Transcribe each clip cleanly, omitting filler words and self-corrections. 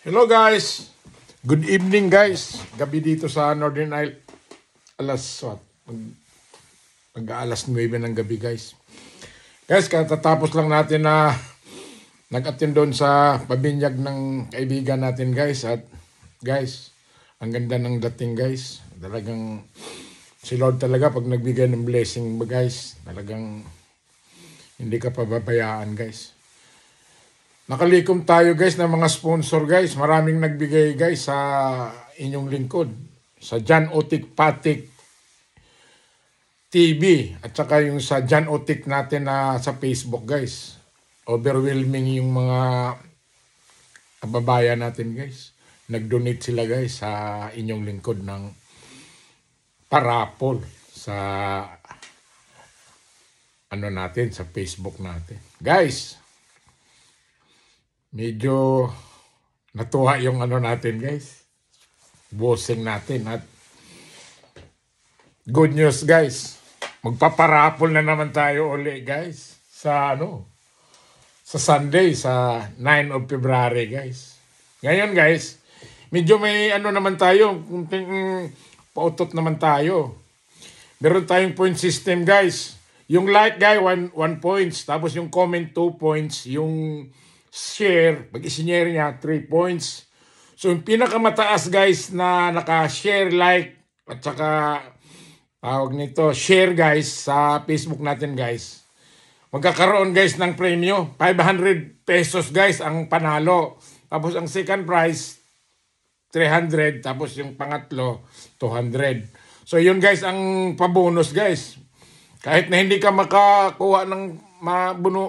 Hello guys! Good evening guys! Gabi dito sa Northern Isle. Mag-alas 9 ng gabi guys. Guys, katatapos lang natin na nag-attend doon sa pabinyag ng kaibigan natin guys. At guys, ang ganda ng dating guys. Talagang si Lord talaga pag nagbigay ng blessing ba guys. Talagang hindi ka pababayaan guys. Nakalikom tayo guys ng mga sponsor guys. Maraming nagbigay guys sa inyong lingkod. Sa John Otik Patik TV. At saka yung sa John Otik natin na sa Facebook guys. Overwhelming yung mga kababayan natin guys. Nag-donate sila guys sa inyong lingkod ng parapol sa natin, sa Facebook natin. Guys, medyo natuwa yung natin guys. Bossing natin at good news guys. Magpaparapol na naman tayo uli guys sa sa Sunday sa 9 of February guys. Ngayon guys, medyo may naman tayo, pautot naman tayo. Meron tayong point system guys. Yung like guys 1 points, tapos yung comment 2 points, yung share, pag isinare niya, 3 points. So, yung pinakamataas guys na naka-share, like, at saka, tawag nito, share guys sa Facebook natin guys. Magkakaroon guys ng premyo. 500 pesos guys ang panalo. Tapos ang second prize, 300. Tapos yung pangatlo, 200. So, yun guys ang pabonus guys. Kahit na hindi ka makakuha ng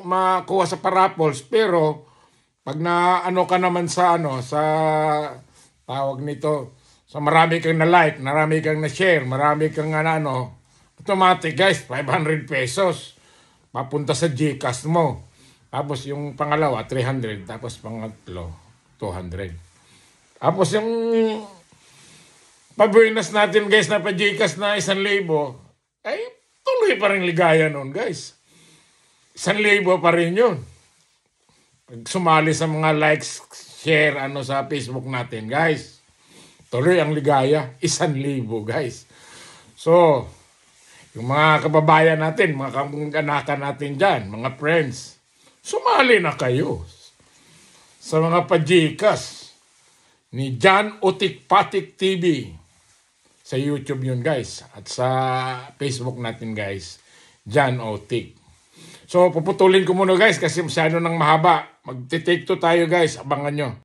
makuha sa parapols, pero pag na ka naman sa sa tawag nito, so marami kang na-like, marami kang na-share, marami kang automatic guys, 500 pesos. Papunta sa GCash mo. Tapos yung pangalawa, 300. Tapos pangatlo, 200. Tapos yung pabuenas natin guys na pa GCash na 1,000, ay tuloy pa rin ligaya nun guys. 1,000 pa rin yun. Sumali sa mga likes, share, sa Facebook natin, guys. Tuloy ang ligaya, 1,000 guys. So, yung mga kababayan natin, mga kamag-anakan natin dyan, mga friends, sumali na kayo sa mga pajikas ni John Otik Patik TV. Sa YouTube yun, guys. At sa Facebook natin, guys, John Otik. So, puputulin ko muna guys kasi masyado nang mahaba. Magti-take 2 tayo guys. Abangan nyo.